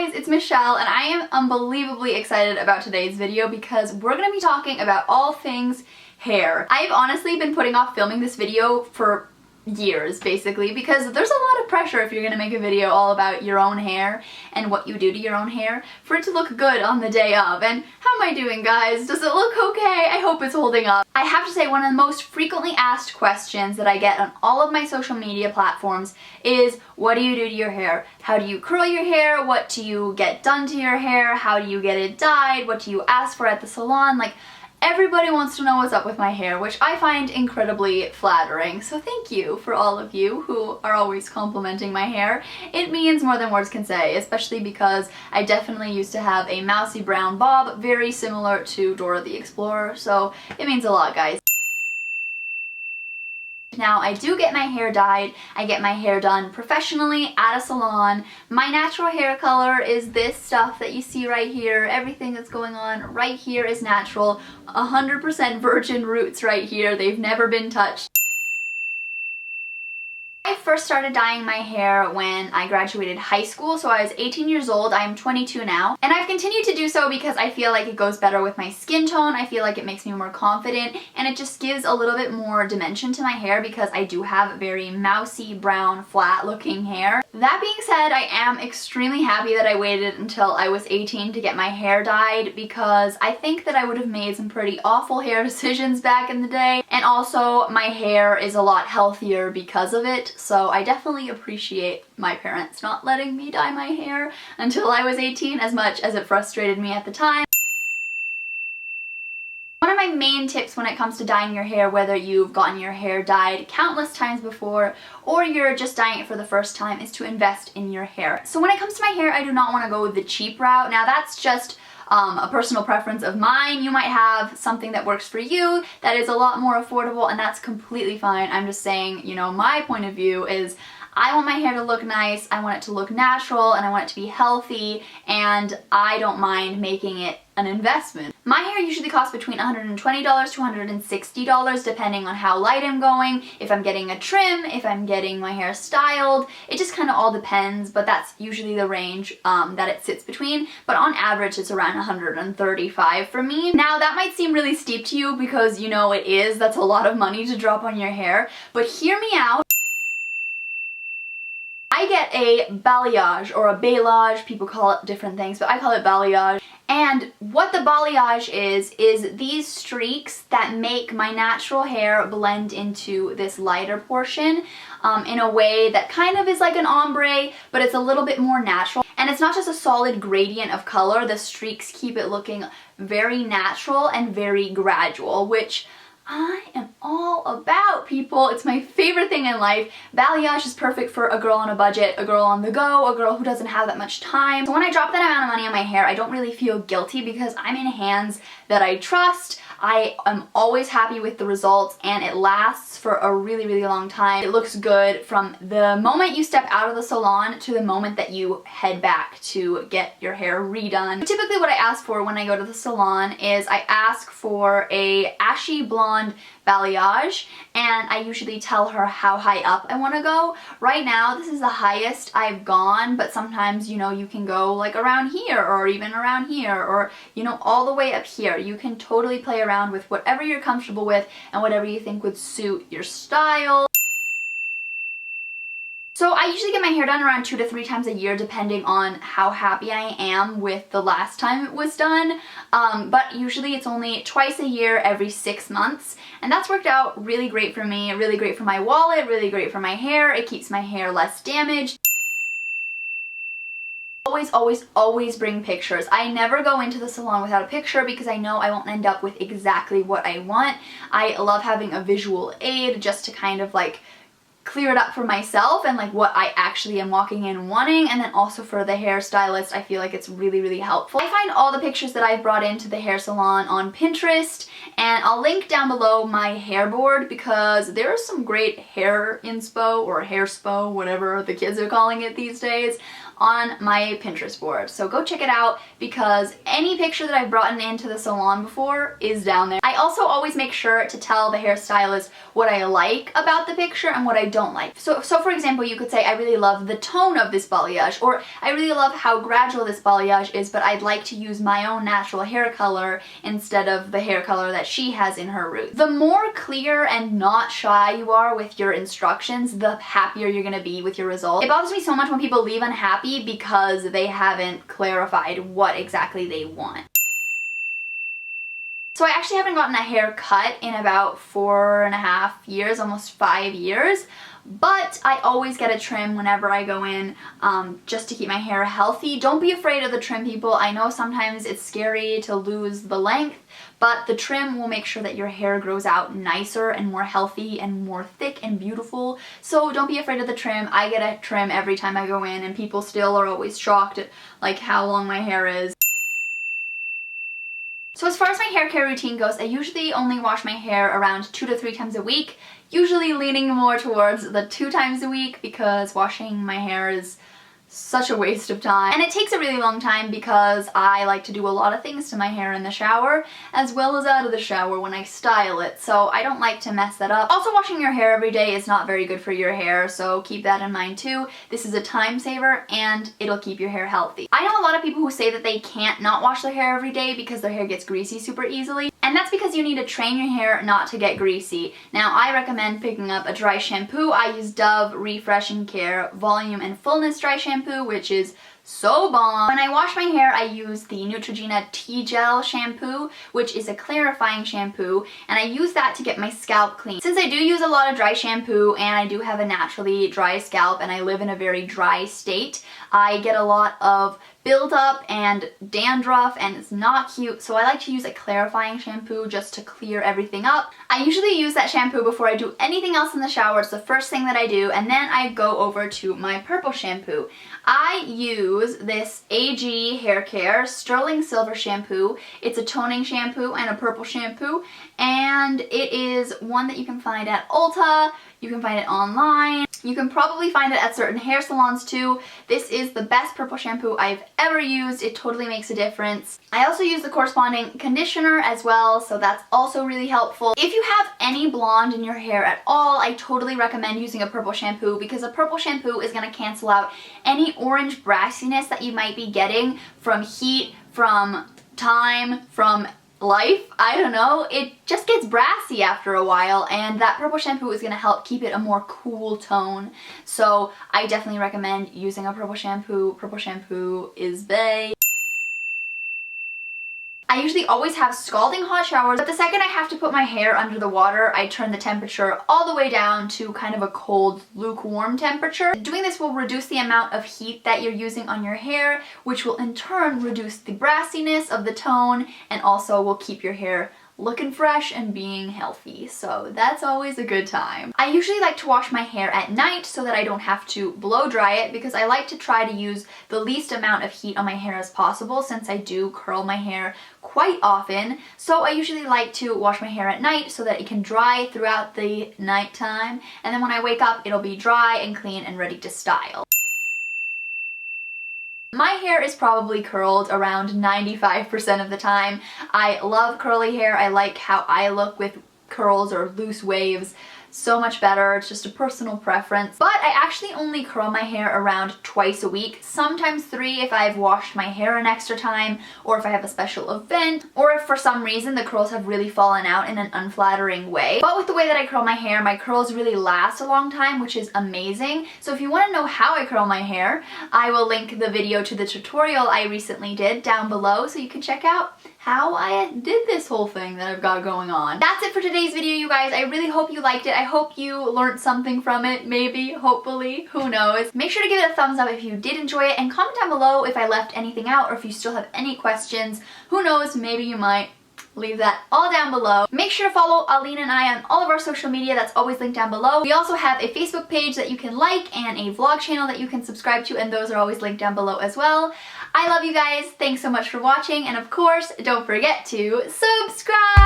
guys, it's Michelle and I am unbelievably excited about today's video because we're going to be talking about all things hair. I've honestly been putting off filming this video for years basically because there's a lot of pressure if you're going to make a video all about your own hair and what you do to your own hair for it to look good on the day of. And how am I doing, guys? Does it look okay? I hope it's holding up. I have to say, one of the most frequently asked questions that I get on all of my social media platforms is, what do you do to your hair? How do you curl your hair? What do you get done to your hair? How do you get it dyed? What do you ask for at the salon? Like, everybody wants to know what's up with my hair, which I find incredibly flattering. So thank you for all of you who are always complimenting my hair. It means more than words can say, especially because I definitely used to have a mousy brown bob, very similar to Dora the Explorer, so it means a lot, guys. Now, I do get my hair dyed. I get my hair done professionally at a salon. My natural hair color is this stuff that you see right here. Everything that's going on right here is natural. 100% virgin roots right here. They've never been touched. I first started dyeing my hair when I graduated high school, so I was 18 years old. I am 22 now, and I've continued to do so because I feel like it goes better with my skin tone. I feel like it makes me more confident, and it just gives a little bit more dimension to my hair because I do have very mousy, brown, flat looking hair. That being said, I am extremely happy that I waited until I was 18 to get my hair dyed because I think that I would have made some pretty awful hair decisions back in the day, and also my hair is a lot healthier because of it. So I definitely appreciate my parents not letting me dye my hair until I was 18, as much as it frustrated me at the time. One of my main tips when it comes to dyeing your hair, whether you've gotten your hair dyed countless times before or you're just dyeing it for the first time, is to invest in your hair. So when it comes to my hair, I do not want to go the cheap route. Now that's just a personal preference of mine. You might have something that works for you that is a lot more affordable, and that's completely fine. I'm just saying, you know, my point of view is I want my hair to look nice, I want it to look natural, and I want it to be healthy, and I don't mind making it an investment. My hair usually costs between $120 to $160 depending on how light I'm going, if I'm getting a trim, if I'm getting my hair styled. It just kind of all depends, but that's usually the range that it sits between. But on average, it's around $135 for me. Now, that might seem really steep to you because, you know, it is. That's a lot of money to drop on your hair. But hear me out. I get a balayage or a balayage, people call it different things, but I call it balayage. And what the balayage is these streaks that make my natural hair blend into this lighter portion in a way that kind of is like an ombre, but it's a little bit more natural. And it's not just a solid gradient of color, the streaks keep it looking very natural and very gradual, which I am all about, people. It's my favorite thing in life. Balayage is perfect for a girl on a budget, a girl on the go, a girl who doesn't have that much time. So when I drop that amount of money on my hair, I don't really feel guilty because I'm in hands that I trust. I am always happy with the results, and it lasts for a really, really long time. It looks good from the moment you step out of the salon to the moment that you head back to get your hair redone. Typically what I ask for when I go to the salon is I ask for a ashy blonde balayage, and I usually tell her how high up I want to go. Right now, this is the highest I've gone, but sometimes, you know, you can go like around here or even around here or, you know, all the way up here. You can totally play around with whatever you're comfortable with and whatever you think would suit your style. So I usually get my hair done around 2 to 3 times a year depending on how happy I am with the last time it was done. But usually it's only twice a year every 6 months. And that's worked out really great for me, really great for my wallet, really great for my hair. It keeps my hair less damaged. Always bring pictures. I never go into the salon without a picture because I know I won't end up with exactly what I want. I love having a visual aid just to kind of like clear it up for myself and like what I actually am walking in wanting, and then also for the hairstylist I feel like it's really, really helpful. I find all the pictures that I've brought into the hair salon on Pinterest, and I'll link down below my hair board because there is some great hair inspo or hairspo, whatever the kids are calling it these days, on my Pinterest board. So go check it out because any picture that I've brought into the salon before is down there. I also always make sure to tell the hairstylist what I like about the picture and what I don't like. So for example, you could say, I really love the tone of this balayage, or I really love how gradual this balayage is, but I'd like to use my own natural hair color instead of the hair color that she has in her roots. The more clear and not shy you are with your instructions, the happier you're gonna be with your results. It bothers me so much when people leave unhappy because they haven't clarified what exactly they want. So I actually haven't gotten a haircut in about 4.5 years, almost 5 years, but I always get a trim whenever I go in just to keep my hair healthy. Don't be afraid of the trim, people. I know sometimes it's scary to lose the length, but the trim will make sure that your hair grows out nicer and more healthy and more thick and beautiful. So don't be afraid of the trim. I get a trim every time I go in and people still are always shocked at like how long my hair is. So as far as my hair care routine goes, I usually only wash my hair around 2 to 3 times a week, usually leaning more towards the 2 times a week because washing my hair is such a waste of time. And it takes a really long time because I like to do a lot of things to my hair in the shower as well as out of the shower when I style it, so I don't like to mess that up. Also, washing your hair every day is not very good for your hair, so keep that in mind too. This is a time saver and it'll keep your hair healthy. I know a lot of people who say that they can't not wash their hair every day because their hair gets greasy super easily, and that's because you need to train your hair not to get greasy. Now, I recommend picking up a dry shampoo. I use Dove Refresh and Care Volume and Fullness Dry Shampoo, which is so bomb. When I wash my hair, I use the Neutrogena T-Gel shampoo, which is a clarifying shampoo, and I use that to get my scalp clean. Since I do use a lot of dry shampoo and I do have a naturally dry scalp and I live in a very dry state, I get a lot of buildup and dandruff and it's not cute, so I like to use a clarifying shampoo just to clear everything up. I usually use that shampoo before I do anything else in the shower. It's the first thing that I do, and then I go over to my purple shampoo. I use this AG Haircare Sterling Silver shampoo. It's a toning shampoo and a purple shampoo, and it is one that you can find at Ulta. You can find it online. You can probably find it at certain hair salons too. This is the best purple shampoo I've ever used. It totally makes a difference. I also use the corresponding conditioner as well, so that's also really helpful. If you have any blonde in your hair at all, I totally recommend using a purple shampoo because a purple shampoo is going to cancel out any orange brassiness that you might be getting from heat, from time, from life. I don't know, it just gets brassy after a while, and that purple shampoo is going to help keep it a more cool tone. So I definitely recommend using a purple shampoo. Purple shampoo is bae. I usually always have scalding hot showers, but the second I have to put my hair under the water, I turn the temperature all the way down to kind of a cold, lukewarm temperature. Doing this will reduce the amount of heat that you're using on your hair, which will in turn reduce the brassiness of the tone and also will keep your hair looking fresh and being healthy, so that's always a good time. I usually like to wash my hair at night so that I don't have to blow dry it because I like to try to use the least amount of heat on my hair as possible since I do curl my hair quite often. So I usually like to wash my hair at night so that it can dry throughout the nighttime, and then when I wake up it'll be dry and clean and ready to style. My hair is probably curled around 95% of the time. I love curly hair. I like how I look with curls or loose waves so much better. It's just a personal preference. But I actually only curl my hair around twice a week, sometimes 3 if I've washed my hair an extra time, or if I have a special event, or if for some reason the curls have really fallen out in an unflattering way. But with the way that I curl my curls really last a long time, which is amazing. So if you want to know how I curl my hair, I will link the video to the tutorial I recently did down below so you can check out how I did this whole thing that I've got going on. That's it for today's video, you guys. I really hope you liked it. I hope you learned something from it, maybe, hopefully, who knows. Make sure to give it a thumbs up if you did enjoy it, and comment down below if I left anything out or if you still have any questions. Who knows, maybe you might. Leave that all down below. Make sure to follow Aline and I on all of our social media. That's always linked down below. We also have a Facebook page that you can like and a vlog channel that you can subscribe to, and those are always linked down below as well. I love you guys. Thanks so much for watching, and of course, don't forget to subscribe!